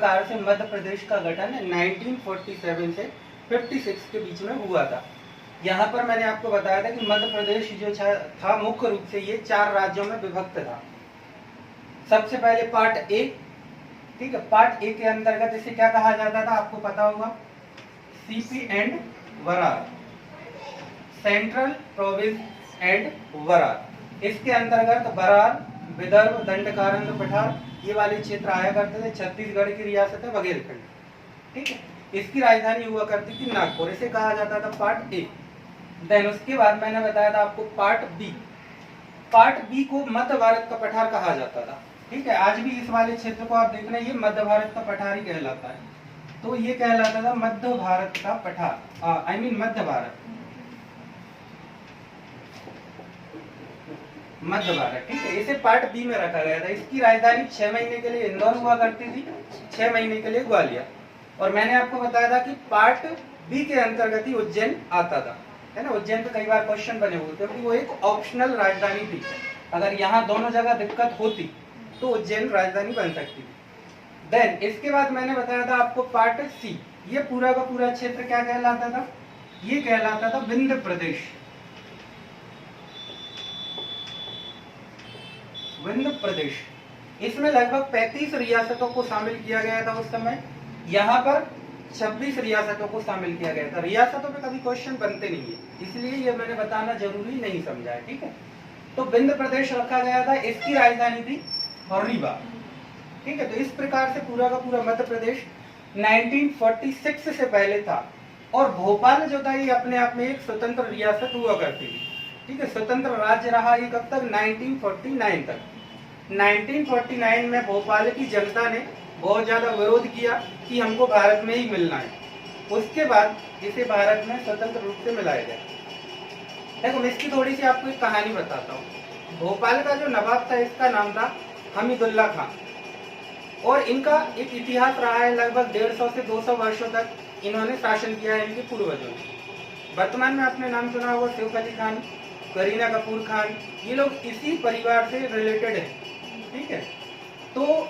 प्रकार से मध्य प्रदेश का गठन 1947 से 56 के बीच में हुआ था। यहाँ पर मैंने आपको बताया था कि मध्य प्रदेश जो था मुख्य रूप से ये 4 राज्यों में विभक्त था। सबसे पहले पार्ट ए, ठीक है, पार्ट ए के अंतर्गत इसे क्या कहा जाता था आपको पता होगा, CP and Berar, central province and Berar. इसके अंतर्गत बरार, विदर्भ, दंडकारण्य, पठार ये वाले क्षेत्र आया करते थे, छत्तीसगढ़ की रियासत है बुंदेलखंड, ठीक है। इसकी राजधानी हुआ करती थी नागपुर, इसे कहा जाता था पार्ट ए। देन उसके बाद मैंने बताया था आपको पार्ट बी। पार्ट बी को मध्य भारत का पठार कहा जाता था, ठीक है। आज भी इस वाले क्षेत्र को आप देख रहे हैं, ये मध्य भारत का पठार ही कहलाता है, तो ये कहलाता था मध्य भारत का पठार, आई मीन मध्य भारत, मध्य भारत, ठीक है। इसे पार्ट बी में रखा गया था। इसकी राजधानी 6 महीने के लिए इंदौर हुआ करती थी, 6 महीने के लिए ग्वालियर। और मैंने आपको बताया था कि पार्ट बी के अंतर्गत ही उज्जैन आता था, है ना। उज्जैन पे कई बार क्वेश्चन बने हुए क्योंकि वो एक ऑप्शनल राजधानी थी। अगर यहाँ दोनों जगह दिक्कत होती तो उज्जैन राजधानी बन सकती थी। देन इसके बाद मैंने बताया था आपको पार्ट सी। ये पूरा का पूरा क्षेत्र क्या कहलाता था, ये कहलाता था विंध्य प्रदेश, विंध्य प्रदेश। इसमें लगभग 35 रियासतों को शामिल किया गया था उस समय। यहाँ पर 26 रियासतों को शामिल किया गया था। रियासतों पे कभी क्वेश्चन बनते नहीं है, इसलिए ये मैंने बताना जरूरी नहीं समझा है, ठीक है। तो विंध्य प्रदेश रखा गया था, इसकी राजधानी थी रीवा, ठीक है। तो इस प्रकार से पूरा का पूरा मध्य प्रदेश 1946 से पहले था। और भोपाल जो था ये अपने आप में एक स्वतंत्र रियासत हुआ करती थी, ठीक है। स्वतंत्र राज्य रहा ये कब तक, 1949 तक। 1949 में भोपाल की जनता ने बहुत ज्यादा विरोध किया कि हमको भारत में ही मिलना है। उसके बाद इसे भारत में स्वतंत्र रूप से मिलाया गया। देखो मैं इसकी थोड़ी सी आपको एक कहानी बताता हूँ। भोपाल का जो नवाब था इसका नाम था हमीदुल्ला खान, और इनका एक इतिहास रहा है, लगभग 150 से 200 वर्षों तक इन्होंने शासन किया है इनके पूर्वजों ने। वर्तमान में आपने नाम सुना होगा सैफ अली खान, करीना कपूर खान, ये लोग इसी परिवार से रिलेटेड है, ठीक है। तो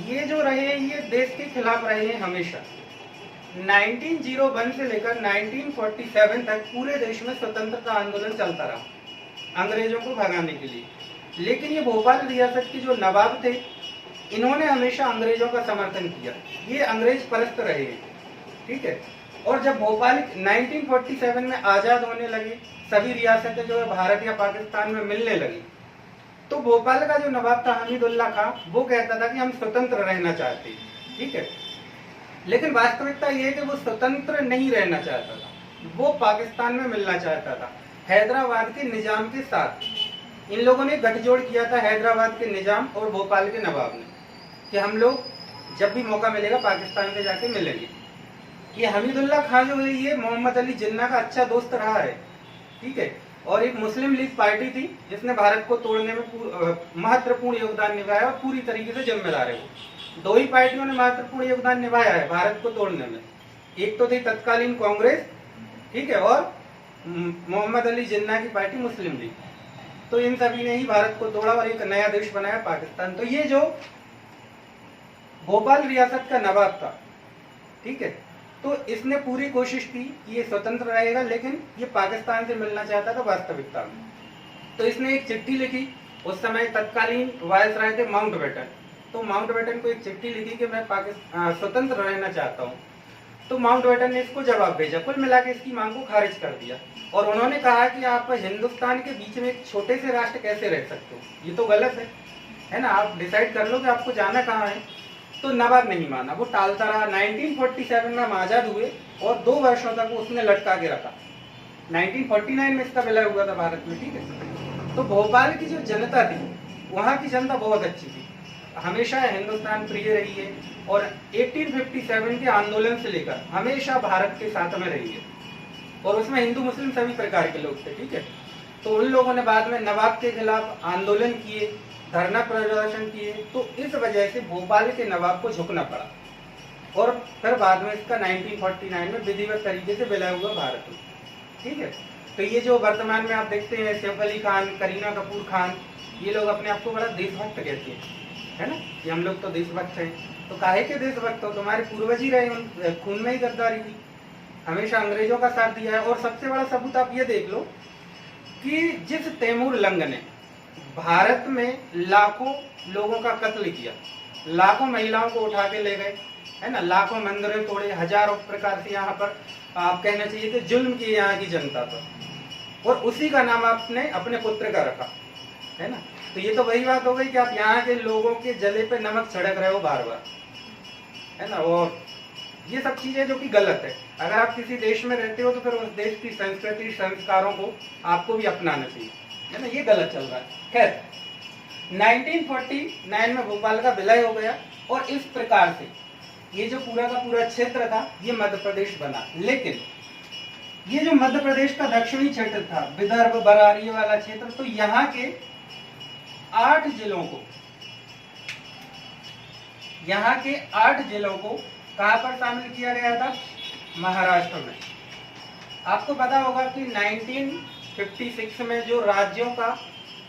ये जो रहे हैं ये देश के खिलाफ रहे हैं हमेशा। 1901 से लेकर 1947 तक पूरे देश में स्वतंत्रता आंदोलन चलता रहा अंग्रेजों को भगाने के लिए। लेकिन ये भोपाल रियासत के जो नवाब थे इन्होंने हमेशा अंग्रेजों का समर्थन किया, ये अंग्रेज परस्त रहे, ठीक है। और जब भोपाल 1947 में आजाद होने लगे, सभी रियासतें जो है भारत या पाकिस्तान में मिलने लगी, तो भोपाल का जो नवाब था हमीदुल्ला खान वो कहता था कि हम स्वतंत्र रहना चाहते हैं, ठीक है। लेकिन वास्तविकता ये है कि वो स्वतंत्र नहीं रहना चाहता था, वो पाकिस्तान में मिलना चाहता था हैदराबाद के निजाम के साथ। इन लोगों ने गठजोड़ किया था हैदराबाद के निजाम और भोपाल के नवाब ने कि हम लोग जब भी मौका मिलेगा पाकिस्तान से जाके मिलेंगे। ये हमीदुल्ला खान जो है ये मोहम्मद अली जिन्ना का अच्छा दोस्त रहा है, ठीक है। और एक मुस्लिम लीग पार्टी थी जिसने भारत को तोड़ने में महत्वपूर्ण योगदान निभाया और पूरी तरीके से जिम्मेदार है वो। दो ही पार्टियों ने महत्वपूर्ण योगदान निभाया है भारत को तोड़ने में, एक तो थी तत्कालीन कांग्रेस, ठीक है, और मोहम्मद अली जिन्ना की पार्टी मुस्लिम लीग। तो इन सभी ने ही भारत को तोड़ा और एक नया देश बनाया पाकिस्तान। तो ये जो भोपाल रियासत का नवाब था, ठीक है, तो इसने पूरी कोशिश की कि ये स्वतंत्र रहेगा, लेकिन ये पाकिस्तान से मिलना चाहता था वास्तविकता में। तो इसने एक चिट्ठी लिखी, उस समय तत्कालीन वायसराय थे माउंटबेटन, तो माउंटबेटन को एक चिट्ठी लिखी कि मैं स्वतंत्र रहना चाहता हूँ। तो माउंटबेटन ने इसको जवाब भेजा, कुल मिला के इसकी मांग को खारिज कर दिया। और उन्होंने कहा कि आप हिंदुस्तान के बीच में एक छोटे से राष्ट्र कैसे रह सकते हो, ये तो गलत है ना, आप डिसाइड कर लो कि आपको जाना कहाँ है। तो नवाब नहीं माना, वो टालता रहा। 1947 में हम आजाद हुए और 2 वर्षों तक उसने लटका के रखा। 1949 में इसका विलय हुआ था भारत में, ठीक है। तो भोपाल की जो जनता थी वहाँ की जनता बहुत अच्छी थी, हमेशा हिंदुस्तान प्रिय रही है और 1857 के आंदोलन से लेकर हमेशा भारत के साथ में रही है। और उसमें हिंदू मुस्लिम सभी प्रकार के लोग थे, ठीक है। तो उन लोगों ने बाद में नवाब के खिलाफ आंदोलन किए, धरना प्रदर्शन किए, तो इस वजह से भोपाल के नवाब को झुकना पड़ा। और फिर बाद में इसका 1949 में विधिवत तरीके से विलय हुआ भारत में, ठीक है। तो ये जो वर्तमान में आप देखते हैं सैफ अली खान, करीना कपूर खान, ये लोग अपने आप को बड़ा देशभक्त कहते हैं, है ना, कि हम लोग तो देशभक्त हैं। तो काहे के देशभक्त हो, तुम्हारे पूर्वज ही रहे, उन खून में ही गद्दारी थी, हमेशा अंग्रेजों का साथ दिया है। और सबसे बड़ा सबूत आप ये देख लो कि जिस तैमूर लंग ने भारत में लाखों लोगों का कत्ल किया, लाखों महिलाओं को उठा के ले गए, है ना, लाखों मंदिरें तोड़े, हजारों प्रकार से यहाँ पर आप कहना चाहिए कि जुल्म किए यहाँ की जनता पर, और उसी का नाम आपने अपने पुत्र का रखा, है ना। तो ये तो वही बात हो गई कि आप यहाँ के लोगों के जले पे नमक छिड़क रहे हो बार बार, है ना। और ये सब चीजें जो कि गलत है। अगर आप किसी देश में रहते हो तो फिर उस देश की संस्कृति संस्कारों को आपको भी अपनाना चाहिए, है ना। ये गलत चल रहा है। खैर 1949 में भोपाल का विलय हो गया और इस प्रकार से ये जो पूरा का पूरा क्षेत्र था ये मध्य प्रदेश बना। लेकिन ये जो मध्य प्रदेश का दक्षिणी क्षेत्र था, विदर्भ बरारी वाला क्षेत्र, तो यहाँ के 8 जिलों को, यहाँ के 8 जिलों को कहां पर शामिल किया गया था, महाराष्ट्र में। आपको पता होगा कि 1956 में जो राज्यों का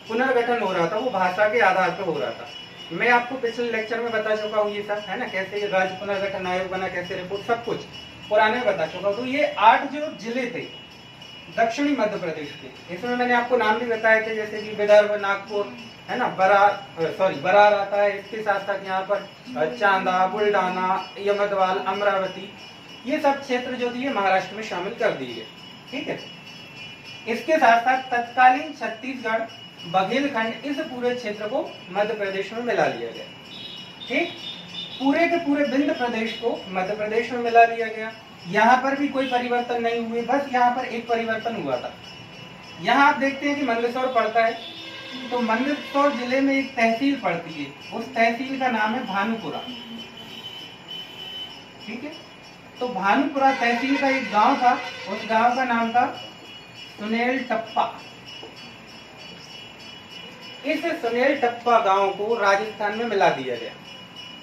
पुनर्गठन हो रहा था वो भाषा के आधार पर हो रहा था। मैं आपको पिछले लेक्चर में बता चुका हूँ ये सब, है ना, कैसे राज्य पुनर्गठन आयोग बना, कैसे रिपोर्ट, सब कुछ पुराने में बता चुका हूँ। तो ये 8 जो जिले थे दक्षिणी मध्य प्रदेश के, इसमें मैंने आपको नाम भी बताए थे, जैसे कि विदर्भ, नागपुर, है ना, बरार आता है। इसके साथ साथ यहाँ पर चांदा, बुल्डाना, यमदवाल, अमरावती, ये सब क्षेत्र जो थी महाराष्ट्र में शामिल कर दिए गए। ठीक है। इसके साथ साथ तत्कालीन छत्तीसगढ़, बघेलखंड, इस पूरे क्षेत्र को मध्य प्रदेश में मिला लिया गया। ठीक, पूरे के पूरे विंध्य प्रदेश को मध्य प्रदेश में मिला लिया गया। यहाँ पर भी कोई परिवर्तन नहीं हुए, बस यहाँ पर एक परिवर्तन हुआ था। यहाँ आप देखते हैं कि मंदसौर पड़ता है, तो मंदसौर जिले में एक तहसील पड़ती है, उस तहसील का नाम है भानुपुरा। ठीक है। तो भानुपुरा तहसील का एक गांव था, उस गांव का नाम था सुनेल टप्पा। इस सुनेल टप्पा गांव को राजस्थान में मिला दिया गया।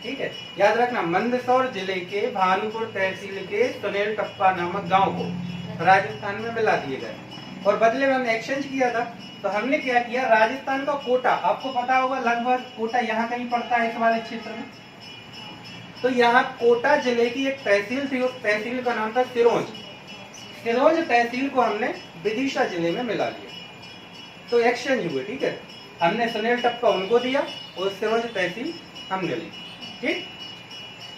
ठीक है, याद रखना, मंदसौर जिले के भानुपुर तहसील के सुनेल टप्पा नामक गांव को राजस्थान में मिला दिए गए। और बदले में हमने एक्सचेंज किया था। तो हमने क्या किया, राजस्थान का कोटा, आपको पता होगा लगभग कोटा यहाँ कहीं पड़ता है इस वाले क्षेत्र में। तो यहाँ कोटा जिले की एक तहसील थी, उस तहसील का नाम था सिरोंज। सिरोंज तहसील को हमने विदिशा जिले में मिला लिया। तो एक्सचेंज हुए। ठीक है, हमने सुनेल टप्पा उनको दिया और सिरोंज तहसील हमने ली। ठीक,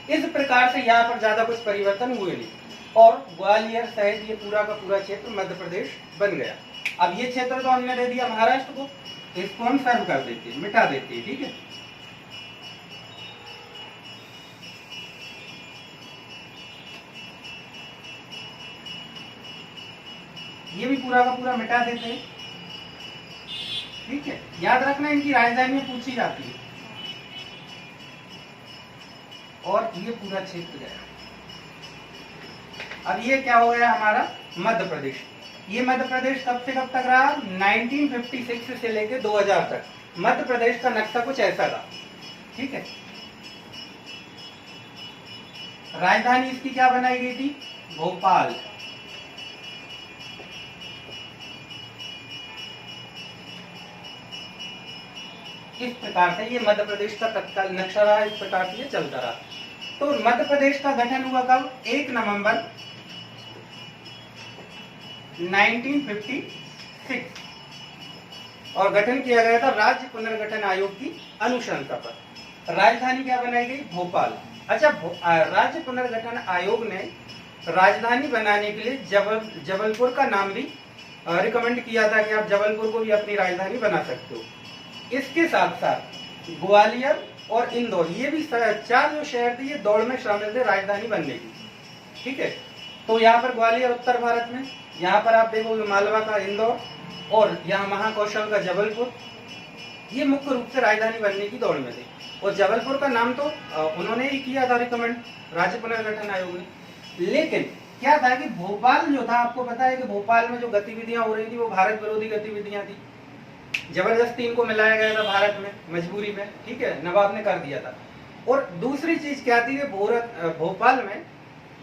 इस प्रकार से यहाँ पर ज्यादा कुछ परिवर्तन हुए नहीं और ग्वालियर सहित ये पूरा का पूरा क्षेत्र मध्य प्रदेश बन गया। अब ये क्षेत्र तो हमने दे दिया महाराष्ट्र को, इसको हम सर्व कर देते हैं, मिटा देते हैं। ठीक है, ये भी पूरा का पूरा मिटा देते हैं। ठीक है, याद रखना इनकी राजधानी पूछी जाती है। और ये पूरा क्षेत्र गया। अब ये क्या हो गया हमारा मध्य प्रदेश। ये मध्य प्रदेश कब से कब तक रहा, 1956 से लेकर 2000 तक मध्य प्रदेश का नक्शा कुछ ऐसा था। ठीक है, राजधानी इसकी क्या बनाई गई थी, भोपाल। इस प्रकार से ये मध्य प्रदेश का तत्काल नक्शा रहा, इस प्रकार से ये चलता रहा। तो मध्य प्रदेश का गठन हुआ कब, 1 नवंबर 1956 और गठन किया गया था राज्य पुनर्गठन आयोग की अनुशंसा पर। राजधानी क्या बनाई गई, भोपाल। अच्छा, राज्य पुनर्गठन आयोग ने राजधानी बनाने के लिए जबलपुर का नाम भी रिकमेंड किया था कि आप जबलपुर को भी अपनी राजधानी बना सकते हो। इसके साथ साथ ग्वालियर और इंदौर, ये भी 4 जो शहर थे ये दौड़ में शामिल थे राजधानी बनने की। ठीक है, तो यहाँ पर ग्वालियर उत्तर भारत में, यहाँ पर आप देखोगे मालवा का इंदौर और यहाँ महाकौशल का जबलपुर, ये मुख्य रूप से राजधानी बनने की दौड़ में थे। और जबलपुर का नाम तो उन्होंने ही किया था रिकमेंड राज्य पुनर्गठन आयोग ने। लेकिन क्या था कि भोपाल जो था, आपको पता है कि भोपाल में जो गतिविधियां हो रही थी वो भारत विरोधी गतिविधियां थी। जबरदस्ती इनको मिलाया गया था भारत में, मजबूरी में। ठीक है, नवाब ने कर दिया था। और दूसरी चीज क्या थी, भोपाल में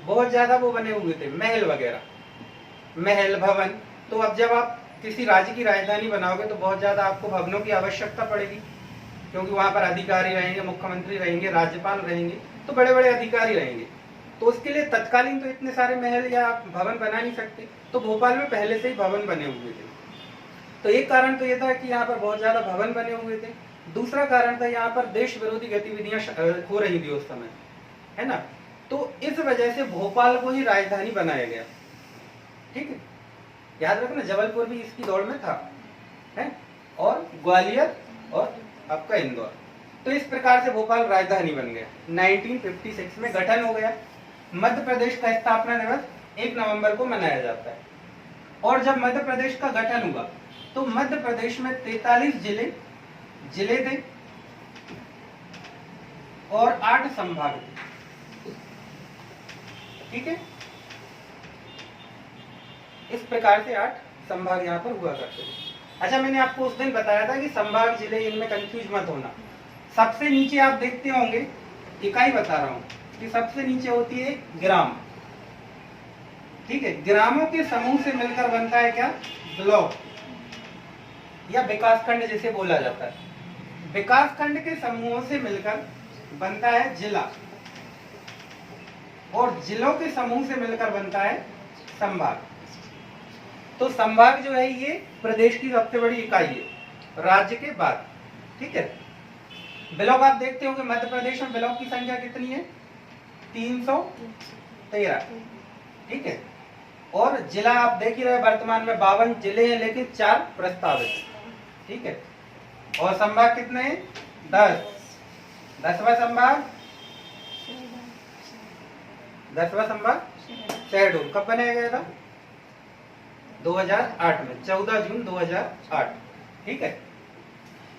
बहुत ज्यादा वो बने हुए थे महल वगैरह, महल भवन। तो अब जब आप किसी राज्य की राजधानी बनाओगे तो बहुत ज्यादा आपको भवनों की आवश्यकता पड़ेगी। क्योंकि वहां पर अधिकारी रहेंगे, मुख्यमंत्री रहेंगे, राज्यपाल रहेंगे, तो बड़े बड़े अधिकारी रहेंगे। तो उसके लिए तत्कालीन तो इतने सारे महल या भवन बना नहीं सकते, तो भोपाल में पहले से ही भवन बने हुए थे। तो एक कारण तो ये था कि यहाँ पर बहुत ज्यादा भवन बने हुए थे। दूसरा कारण था यहाँ पर देश विरोधी गतिविधियां हो रही थी उस समय, है ना। तो इस वजह से भोपाल को ही राजधानी बनाया गया। ठीक है, याद रखना जबलपुर भी इसकी दौड़ में था, है, और ग्वालियर और आपका इंदौर। तो इस प्रकार से भोपाल राजधानी बन गया। 1956 में गठन हो गया। मध्य प्रदेश का स्थापना दिवस 1 नवंबर को मनाया जाता है। और जब मध्य प्रदेश का गठन हुआ तो मध्य प्रदेश में 43 जिले थे और 8 संभाग थे। ठीक है, इस प्रकार से 8 संभाग यहाँ पर हुआ करते थे। अच्छा, मैंने आपको उस दिन बताया था कि संभाग जिले, इनमें कंफ्यूज मत होना। सबसे नीचे आप देखते होंगे, इकाई बता रहा हूं कि सबसे नीचे होती है ग्राम। ठीक है, ग्रामों के समूह से मिलकर बनता है क्या? ब्लॉक या विकास खंड जिसे बोला जाता है। विकास खंड के समूहों से मिलकर बनता है जिला, और जिलों के समूह से मिलकर बनता है संभाग। तो संभाग जो है ये प्रदेश की सबसे बड़ी इकाई है राज्य के बाद। ठीक है, ब्लॉक आप देखते होंगे मध्य प्रदेश में ब्लॉक की संख्या कितनी है? 313। ठीक है, और जिला आप देख ही रहे, वर्तमान में 52 जिले हैं, लेकिन 4 प्रस्तावित। ठीक है, और संभाग कितने हैं? 10। 10वां संभाग, 10वां संभाग शहडोल कब बनाया गया था? 2008 में, 14 जून 2008। ठीक है,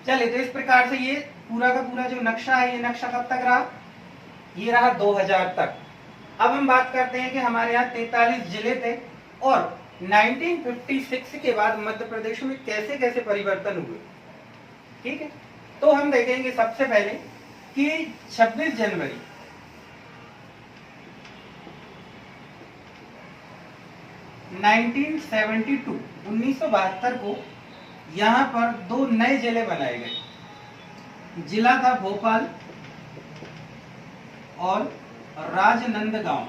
चलिए, तो इस प्रकार से ये पूरा का पूरा जो नक्शा है, ये नक्शा कब तक रहा? ये रहा 2000 तक। अब हम बात करते हैं कि हमारे यहाँ 43 जिले थे और 1956 के बाद मध्य प्रदेश में कैसे कैसे परिवर्तन हुए। ठीक है, तो हम देखेंगे सबसे पहले कि 26 जनवरी 1972 को यहाँ पर 2 नए जिले बनाए गए। जिला था भोपाल और राजनंदगांव।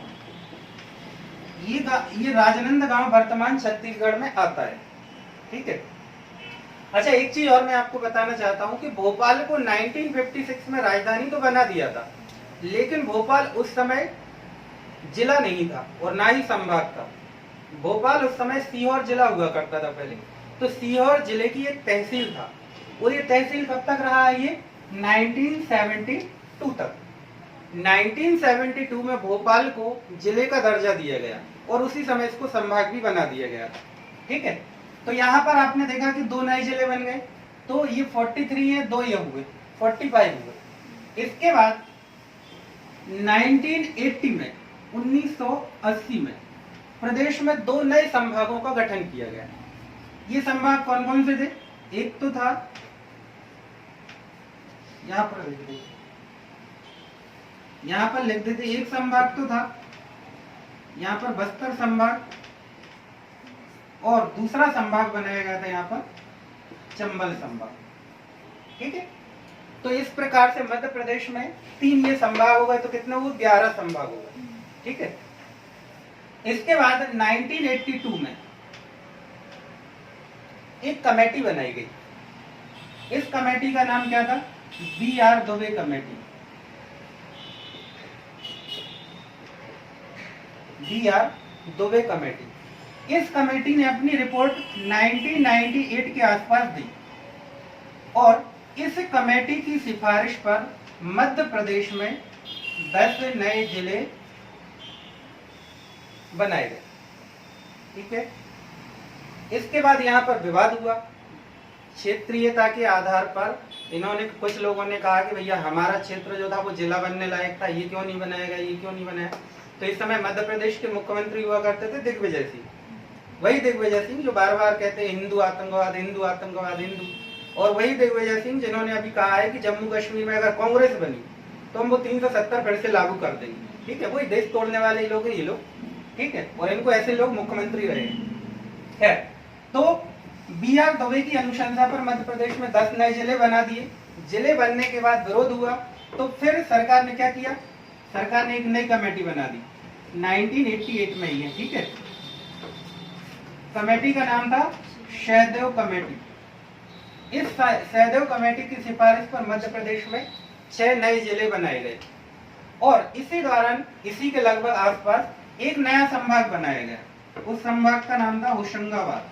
ये राजनंदगांव वर्तमान छत्तीसगढ़ में आता है। ठीक है, अच्छा, एक चीज और मैं आपको बताना चाहता हूं कि भोपाल को 1956 में राजधानी तो बना दिया था, लेकिन भोपाल उस समय जिला नहीं था और ना ही संभाग था। भोपाल उस समय सीहोर जिला हुआ करता था पहले। तो सीहोर जिले की एक तहसील था, और ये तहसील कब तक रहा है? ये 1972 तक। 1972 में भोपाल को जिले का दर्जा दिया गया और उसी समय इसको संभाग भी बना दिया गया। ठीक है, तो यहाँ पर आपने देखा कि 2 नए जिले बन गए, तो ये 43 है, 2 ये हुए, 45 हुए। इसके बाद 1980 में, 1980 में प्रदेश में 2 नए संभागों का गठन किया गया। ये संभाग कौन कौन से थे? एक तो था, यहाँ पर लिख देते, एक संभाग तो था यहाँ पर बस्तर संभाग, और दूसरा संभाग बनाया गया था यहाँ पर चंबल संभाग। ठीक है, तो इस प्रकार से मध्य प्रदेश में 3 ये संभाग हो गए, तो कितने हुए? 11 संभाग हो गए। ठीक है, इसके बाद 1982 में एक कमेटी बनाई गई। इस कमेटी का नाम क्या था? BR Dubey committee. BR Dubey committee. इस कमेटी ने अपनी रिपोर्ट 1998 के आसपास दी, और इस कमेटी की सिफारिश पर मध्य प्रदेश में 10 नए जिले बनाए गए। ठीक है, इसके बाद यहाँ पर विवाद हुआ। क्षेत्रीयता के आधार पर इन्होंने, कुछ लोगों ने कहा कि भैया हमारा क्षेत्र जो था वो जिला बनने लायक था, ये क्यों नहीं बनाया गया, ये क्यों नहीं बनाया। तो इस समय मध्य प्रदेश के मुख्यमंत्री हुआ करते थे दिग्विजय सिंह। वही दिग्विजय सिंह जो बार बार कहते हैं हिंदू आतंकवाद, हिंदू आतंकवाद, हिंदू। और वही दिग्विजय सिंह जिन्होंने अभी कहा है कि जम्मू कश्मीर में अगर कांग्रेस बनी तो हम वो 370 फिर से लागू कर देंगे। ठीक है, वही देश तोड़ने वाले लोग हैं ये लोग। ठीक है, और इनको ऐसे लोग मुख्यमंत्री रहे हैं। तो बी आर दुबे की अनुशंसा पर मध्य प्रदेश में 10 नए जिले बना दिए। जिले बनने के बाद विरोध हुआ तो फिर सरकार ने क्या किया, सरकार ने एक नई कमेटी बना दी 1988 में ही है, ठीक है। कमेटी का नाम था सहदेव कमेटी। इस सहदेव कमेटी की सिफारिश पर मध्य प्रदेश में 6 नए जिले बनाए गए और इसी दौरान इसी के लगभग आसपास एक नया संभाग बनाया गया। उस संभाग का नाम था होशंगाबाद।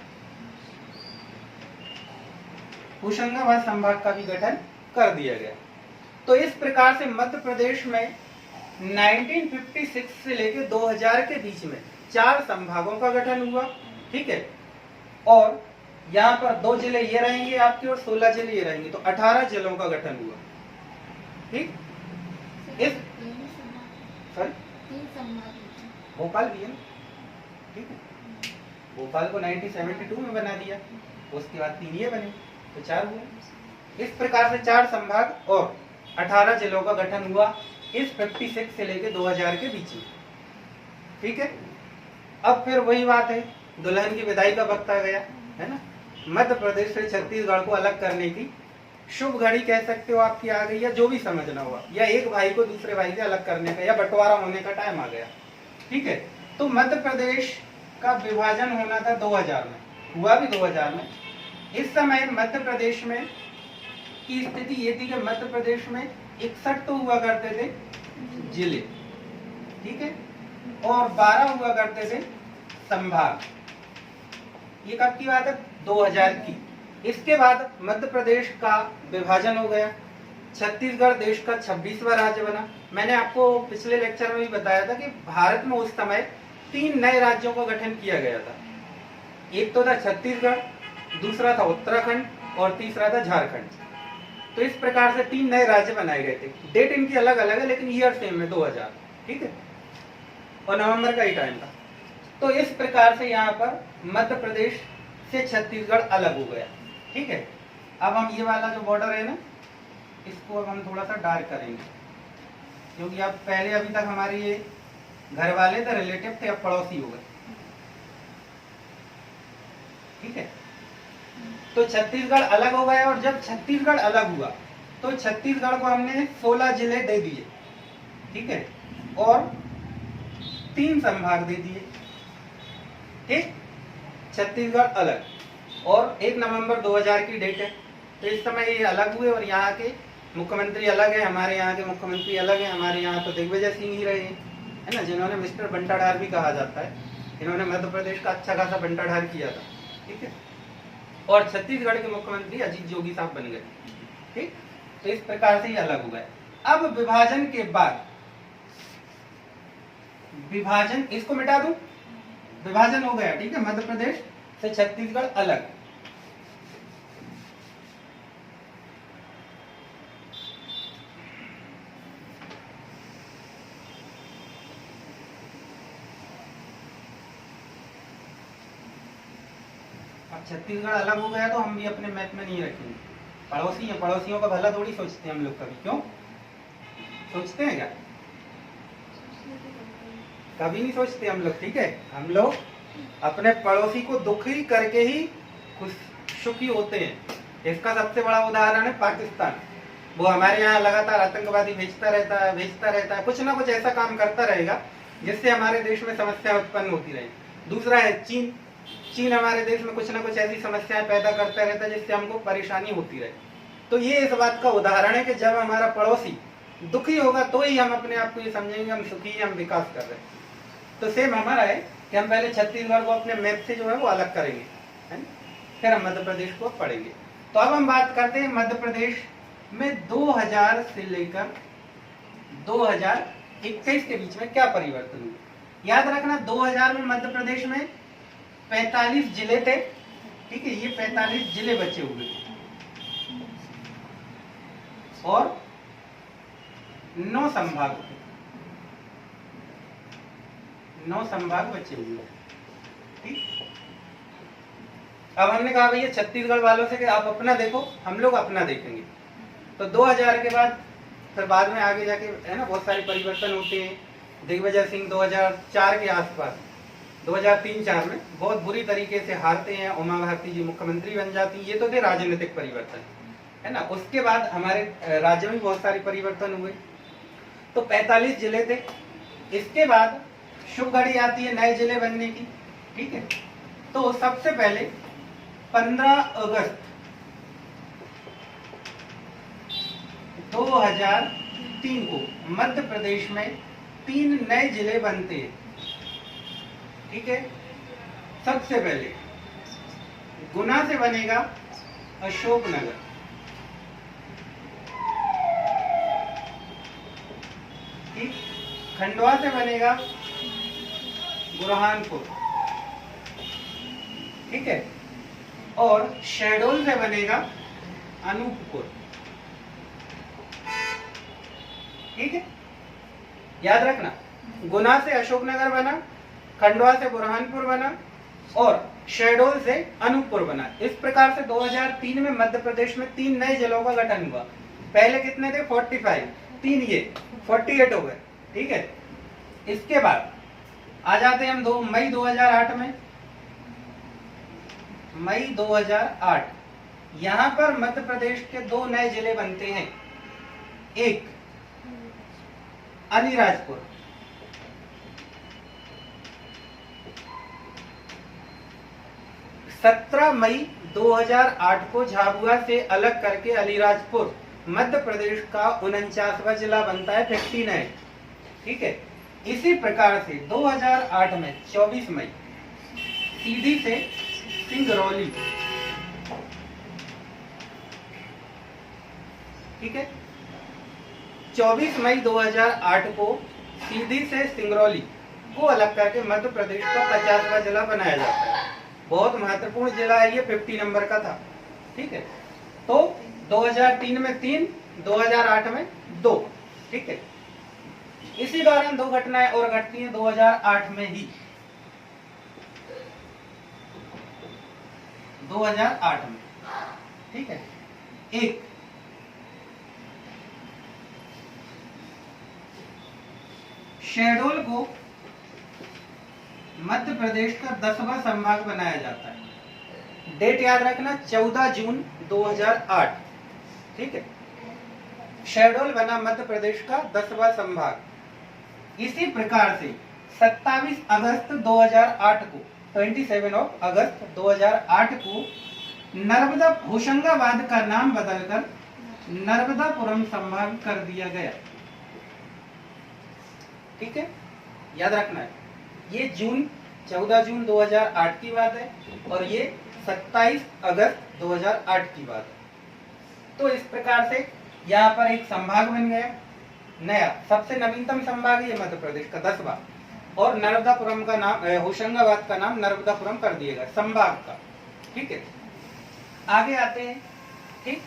होशंगाबाद संभाग का भी गठन कर दिया गया। तो इस प्रकार से मध्य प्रदेश में 1956 से लेकर 2000 के बीच में 4 संभागों का गठन हुआ, ठीक है। और यहाँ पर 2 जिले ये रहेंगे आपके और 16 जिले ये रहेंगे, तो 18 जिलों का गठन हुआ, ठीक। इस भोपाल भी है ना, ठीक है। भोपाल को 1972 में बना दिया, उसके बाद 3 ये बने, तो 4 हुए। इस प्रकार से 4 संभाग और 18 जिलों का गठन हुआ इस 56 से लेकर 2000 के बीच में, ठीक है। अब फिर वही बात है, दुल्हन की विदाई का वक्त आ गया, है ना। मध्य प्रदेश से छत्तीसगढ़ को अलग करने की शुभ घड़ी कह सकते हो आपकी आ गई, या जो भी समझना हुआ, या एक भाई को दूसरे भाई से अलग करने का या बंटवारा होने का टाइम आ गया, ठीक है। तो मध्य प्रदेश का विभाजन होना था 2000 में, हुआ भी 2000 में। इस समय मध्य प्रदेश में की स्थिति ये थी कि मध्य प्रदेश में 61 तो हुआ करते थे जिले, ठीक है, और 12 हुआ करते थे संभाग। ये कब की बात है, 2000 की। इसके बाद मध्य प्रदेश का विभाजन हो गया, छत्तीसगढ़ देश का 26वां राज्य बना। मैंने आपको पिछले लेक्चर में भी बताया था कि भारत में उस समय 3 नए राज्यों का गठन किया गया था। एक तो था छत्तीसगढ़, दूसरा था उत्तराखंड और तीसरा था झारखंड। तो इस प्रकार से 3 नए राज्य बनाए गए थे। डेट इनकी अलग अलग है लेकिन ईयर सेम है 2000, ठीक है, और नवंबर का ही टाइम था। तो इस प्रकार से यहाँ पर मध्य प्रदेश से छत्तीसगढ़ अलग हो गया, ठीक है। अब हम ये वाला जो बॉर्डर है ना, इसको अब हम थोड़ा सा डार्क करेंगे, क्योंकि अब पहले अभी तक हमारे ये घर वाले थे, रिलेटिव थे, अब पड़ोसी हो गए, ठीक है। तो छत्तीसगढ़ अलग हो गया और जब छत्तीसगढ़ अलग हुआ तो छत्तीसगढ़ को हमने 16 जिले दे दिए, ठीक है, और 3 संभाग दे दिए, ठीक। छत्तीसगढ़ अलग, और 1 नवंबर 2000 की डेट है। तो इस समय ये अलग हुए और यहाँ के मुख्यमंत्री अलग है, हमारे यहाँ के मुख्यमंत्री अलग है। हमारे यहाँ तो दिग्विजय सिंह ही रहे हैं, है ना, जिन्होंने मिस्टर बंटाढार भी कहा जाता है। इन्होंने मध्य प्रदेश का अच्छा खासा बंटाढार किया था, ठीक है। और छत्तीसगढ़ के मुख्यमंत्री अजीत जोगी साहब बन गए, ठीक। तो इस प्रकार से ये अलग हो गए। अब विभाजन के बाद, विभाजन, इसको मिटा दूं, विभाजन हो गया, ठीक है, मध्य प्रदेश से छत्तीसगढ़ अलग। अब छत्तीसगढ़ अलग हो गया तो हम भी अपने मैप में नहीं रखेंगे, पड़ोसी है, पड़ोसियों का भला थोड़ी सोचते हैं हम लोग कभी, क्यों सोचते हैं क्या, कभी नहीं सोचते हम लोग, ठीक है। हम लोग अपने पड़ोसी को दुखी करके ही खुश सुखी होते हैं। इसका सबसे बड़ा उदाहरण है पाकिस्तान। वो हमारे यहाँ लगातार आतंकवादी भेजता रहता है, कुछ ना कुछ ऐसा काम करता रहेगा जिससे हमारे देश में समस्या उत्पन्न होती रहे। दूसरा है चीन। चीन हमारे देश में कुछ ना कुछ ऐसी समस्याएं पैदा करता रहता है जिससे हमको परेशानी होती रहे। तो ये इस बात का उदाहरण है कि जब हमारा पड़ोसी दुखी होगा तो ही हम अपने आप को ये समझेंगे हम सुखी हैं, हम विकास कर रहे हैं। तो सेम हमारा है कि हम पहले छत्तीसगढ़ को अपने मैप से जो है वो अलग करेंगे, है ना, फिर हम मध्य प्रदेश को पढ़ेंगे। तो अब हम बात करते हैं मध्य प्रदेश में 2000 से लेकर 2021 के बीच में क्या परिवर्तन हुआ। याद रखना 2000 में मध्य प्रदेश में 45 जिले थे, ठीक है, ये 45 जिले बचे हुए और 9 संभाग थे, 9 संभाग बचे हुए, ठीक। अब हमने कहा भैया छत्तीसगढ़ वालों से कि आप अपना देखो, हम लोग अपना देखेंगे। तो 2000 के बाद फिर बाद में आगे जाके, है ना, बहुत सारे परिवर्तन होते हैं। दिग्विजय सिंह 2004 के आसपास 2003-4 में बहुत बुरी तरीके से हारते हैं, उमा भारती जी मुख्यमंत्री बन जाती। ये तो थे राजनीतिक परिवर्तन, है ना। उसके बाद हमारे राज्य में बहुत सारे परिवर्तन हुए। तो 45 जिले थे। इसके बाद शुभ घड़ी आती है नए जिले बनने की, ठीक है। तो सबसे पहले 15 अगस्त 2003 को मध्य प्रदेश में 3 नए जिले बनते हैं, ठीक है। सबसे पहले गुना से बनेगा अशोकनगर, ठीक। खंडवा से बनेगा बुरहानपुर, ठीक है। और शहडोल से बनेगा अनूपपुर, ठीक है। याद रखना, गुना से अशोकनगर बना, खंडवा से बुरहानपुर बना और शहडोल से अनूपपुर बना। इस प्रकार से 2003 में मध्य प्रदेश में 3 नए जिलों का गठन हुआ। पहले कितने थे? 45, 3 ये 48 हो गए, ठीक है। इसके बाद आ जाते हैं हम 2 मई 2008 में। मई 2008 यहां पर मध्य प्रदेश के 2 नए जिले बनते हैं। एक अलीराजपुर, 17 मई 2008 को झाबुआ से अलग करके अलीराजपुर मध्य प्रदेश का 49वां जिला बनता है, 59, ठीक है। इसी प्रकार से 2008 में 24 मई सीधी से सिंगरौली, ठीक है। 24 मई 2008 को सीधी से सिंगरौली को अलग करके मध्य प्रदेश का 50वां जिला बनाया जाता है। बहुत महत्वपूर्ण जिला है ये, 50 नंबर का था, ठीक है। तो 2003 में 3, 2008 में 2, ठीक है। इसी दौरान 2 घटनाएं और घटती हैं 2008 में ही। 2008 में, ठीक है। एक शहडोल को मध्य प्रदेश का 10वां संभाग बनाया जाता है। डेट याद रखना, 14 जून 2008, ठीक है। शहडोल बना मध्य प्रदेश का 10वां संभाग। इसी प्रकार से 27 अगस्त 2008 को 27 अगस्त 2008 को नर्मदा होशंगाबाद का नाम बदलकर नर्मदापुरम संभाग कर दिया गया, ठीक है। याद रखना है, ये 14 जून 2008 की बात है और ये 27 अगस्त 2008 की बात है। तो इस प्रकार से यहाँ पर एक संभाग बन गया नया। सबसे नवीनतम संभाग ये मध्य प्रदेश का 10वां, और नर्मदापुरम का नाम, होशंगाबाद का नाम नर्मदापुरम कर दिएगा संभाग का, ठीक है। आगे आते हैं, ठीक।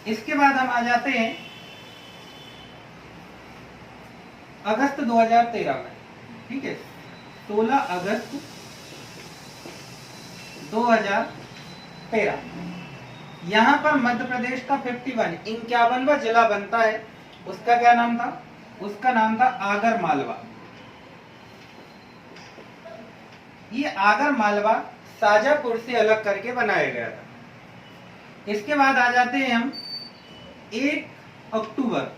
इसके बाद हम आ जाते हैं अगस्त 2013 में, ठीक है। 16 अगस्त 2013 यहाँ पर मध्य प्रदेश का 51वां जिला बनता है। उसका क्या नाम था? उसका नाम था आगर मालवा। ये आगर मालवा शाजापुर से अलग करके बनाया गया था। इसके बाद आ जाते हैं हम 1 अक्टूबर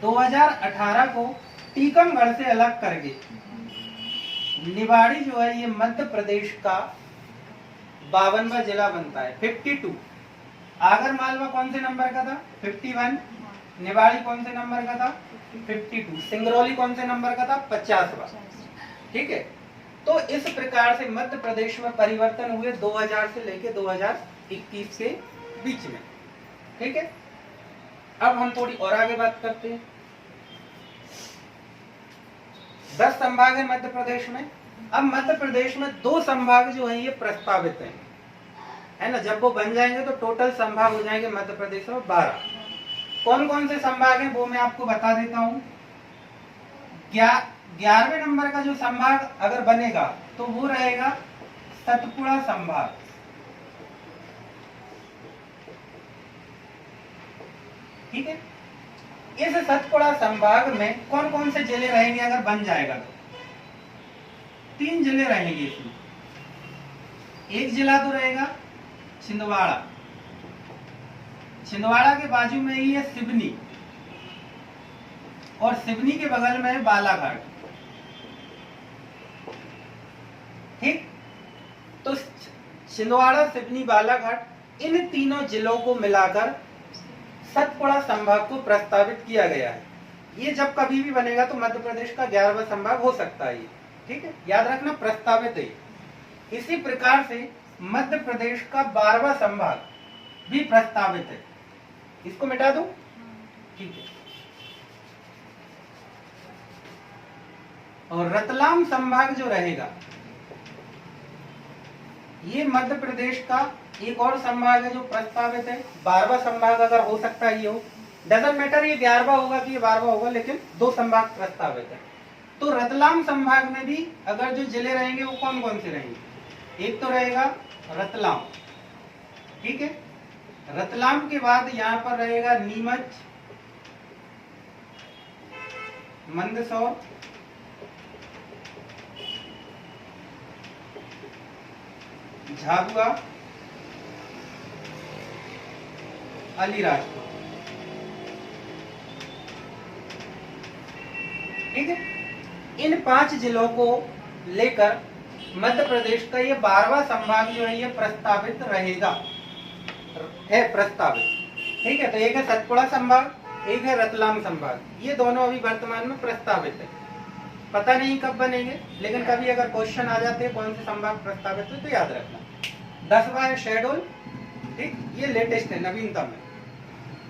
2018 को टीकमगढ़ से अलग करके निवाड़ी जो है ये मध्य प्रदेश का 52वां जिला बनता है, 52। आगर मालवा कौन से नंबर का था? 51। निवाड़ी कौन से नंबर का था? 52। सिंगरौली कौन से नंबर का था? 50वां, ठीक है। तो इस प्रकार से मध्य प्रदेश में परिवर्तन हुए 2000 से लेकर 2021 के बीच में, ठीक है। अब हम थोड़ी और आगे बात करते हैं। 10 संभाग है मध्य प्रदेश में। अब मध्य प्रदेश में 2 संभाग जो है ये प्रस्तावित हैं, है ना। जब वो बन जाएंगे तो टोटल संभाग हो जाएंगे मध्य प्रदेश में 12। कौन कौन से संभाग हैं वो मैं आपको बता देता हूँ। 11वें नंबर का जो संभाग अगर बनेगा तो वो रहेगा सतपुड़ा संभाग, ठीक है। इस सतपुड़ा संभाग में कौन कौन से जिले रहेंगे अगर बन जाएगा तो? 3 जिले रहेंगे इसमें। एक जिला तो रहेगा छिंदवाड़ा, छिंदवाड़ा के बाजू में ही है सिवनी, और सिवनी के बगल में है बालाघाट। ठीक, तो छिंदवाड़ा, सिवनी, बालाघाट, इन तीनों जिलों को मिलाकर सतपुड़ा संभाग को प्रस्तावित किया गया है। ये जब कभी भी बनेगा तो मध्य प्रदेश का 11वां संभाग हो सकता है ये। ठीक है, याद रखना प्रस्तावित है। इसी प्रकार से मध्य प्रदेश का 12वां संभाग भी प्रस्तावित है। इसको मिटा दूं? ठीक है। और रतलाम संभाग जो रहेगा, ये मध्य प्रदेश का एक और संभाग है जो प्रस्तावित है। 12वां संभाग अगर हो सकता है ये हो, डजंट मैटर ये 11वां होगा कि ये 12वां होगा, लेकिन 2 संभाग प्रस्तावित है। तो रतलाम संभाग में भी अगर जो जिले रहेंगे वो कौन कौन से रहेंगे? एक तो रहेगा रतलाम, ठीक है। रतलाम के बाद यहाँ पर रहेगा नीमच, मंदसौर, झाबुआ, अलीराजपुर। ठीक है, इन 5 जिलों को लेकर मध्य प्रदेश का ये 12वां संभाग जो है ये प्रस्तावित रहेगा, है प्रस्तावित। ठीक है, तो एक है सतपुड़ा संभाग, एक है रतलाम संभाग। ये दोनों अभी वर्तमान में प्रस्तावित है। पता नहीं कब बनेंगे, लेकिन कभी अगर क्वेश्चन आ जाते हैं कौन से संभाग प्रस्तावित है तो याद रखना। 10वां है शेड्यूल, ठीक, ये लेटेस्ट है, नवीनतम है।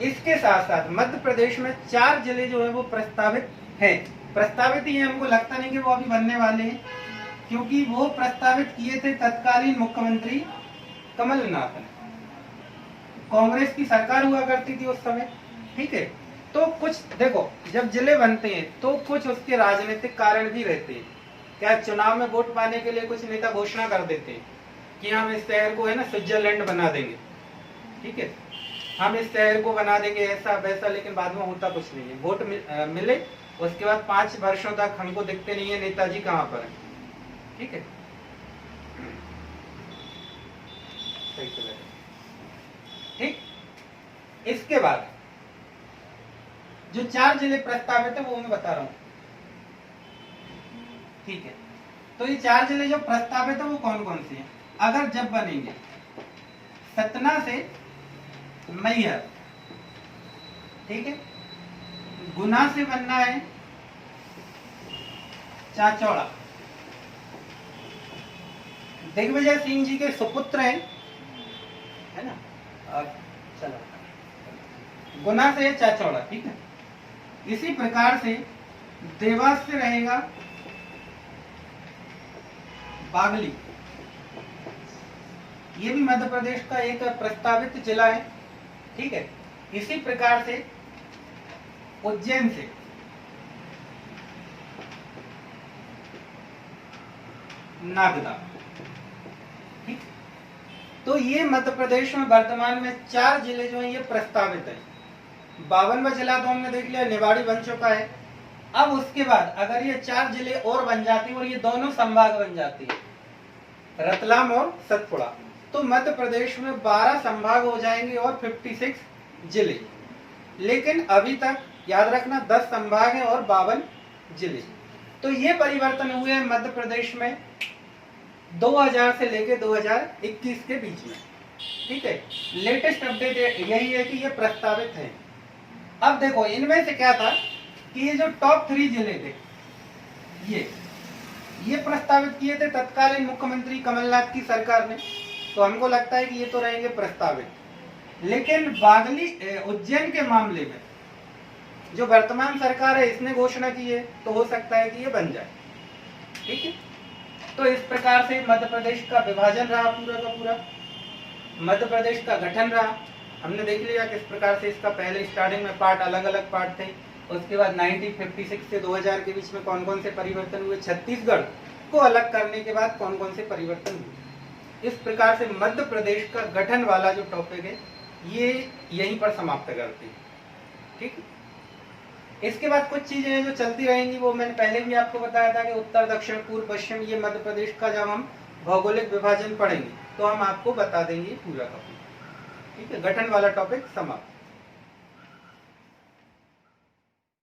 इसके साथ साथ मध्य प्रदेश में 4 जिले जो है वो प्रस्तावित है। प्रस्तावित ही है, हमको लगता नहीं कि वो अभी बनने वाले हैं, क्योंकि वो प्रस्तावित किए थे तत्कालीन मुख्यमंत्री कमलनाथ ने। कांग्रेस की सरकार हुआ करती थी उस समय। ठीक है, तो कुछ देखो, जब जिले बनते हैं तो कुछ उसके राजनीतिक कारण भी रहते हैं। क्या चुनाव में वोट पाने के लिए कुछ नेता घोषणा कर देते हैं कि हम इस शहर को है ना स्विट्जरलैंड बना देंगे, ठीक है, हम इस शहर को बना देंगे ऐसा वैसा, लेकिन बाद में होता कुछ नहीं है। वोट मिले, उसके बाद 5 वर्षों तक हमको दिखते नहीं है नेताजी कहाँ पर है। ठीक है, ठीक। इसके बाद जो 4 जिले प्रस्तावित है वो मैं बता रहा हूं। ठीक है, तो ये 4 जिले जो प्रस्तावित है वो कौन कौन से हैं अगर जब बनेंगे? सतना से मैहर, ठीक है। गुना से बनना है चाचौड़ा, दिग्विजय सिंह जी के सुपुत्र हैं, है ना। चलो, गुना से है चाचौड़ा, ठीक है। इसी प्रकार से देवास से रहेगा बागली, ये भी मध्य प्रदेश का एक प्रस्तावित जिला है। ठीक है, इसी प्रकार से उज्जैन से नागदा, ठीक। तो ये मध्य प्रदेश में वर्तमान में 4 जिले जो हैं ये प्रस्तावित है। 52वां जिला तो हमने देख लिया, निवाड़ी बन चुका है। अब उसके बाद अगर ये 4 जिले और बन जाती है और ये दोनों संभाग बन जाती है, रतलाम और सतपुड़ा, तो मध्य प्रदेश में 12 संभाग हो जाएंगे और 56 जिले। लेकिन अभी तक याद रखना 10 संभाग है और 52 जिले। तो ये परिवर्तन हुए हैं मध्य प्रदेश में 2000 से लेके 2021 के बीच में। ठीक है, लेटेस्ट अपडेट यही है कि ये प्रस्तावित है। अब देखो, इनमें से क्या था कि ये जो टॉप 3 जिले थे ये प्रस्तावित किए थे तत्कालीन मुख्यमंत्री कमलनाथ की सरकार ने, तो हमको लगता है कि ये तो रहेंगे प्रस्तावित। लेकिन बागली उज्जैन के मामले में जो वर्तमान सरकार है इसने घोषणा की है, तो हो सकता है कि ये बन जाए। ठीक है, तो इस प्रकार से मध्य प्रदेश का विभाजन रहा, पूरा का पूरा मध्य प्रदेश का गठन रहा। हमने देख लिया किस प्रकार से इसका पहले स्टार्टिंग में पार्ट अलग अलग पार्ट थे, उसके बाद 1956 से 2000 के बीच में कौन कौन से परिवर्तन हुए, छत्तीसगढ़ को अलग करने के बाद कौन कौन से परिवर्तन हुए। इस प्रकार से मध्य प्रदेश का गठन वाला जो टॉपिक है ये यहीं पर समाप्त करते हैं। ठीक। इसके बाद कुछ चीजें हैं जो चलती रहेंगी, वो मैंने पहले भी आपको बताया था कि उत्तर दक्षिण पूर्व पश्चिम, ये मध्य प्रदेश का जब हम भौगोलिक विभाजन पढ़ेंगे तो हम आपको बता देंगे पूरा का पूरा। ठीक है, गठन वाला टॉपिक समाप्त।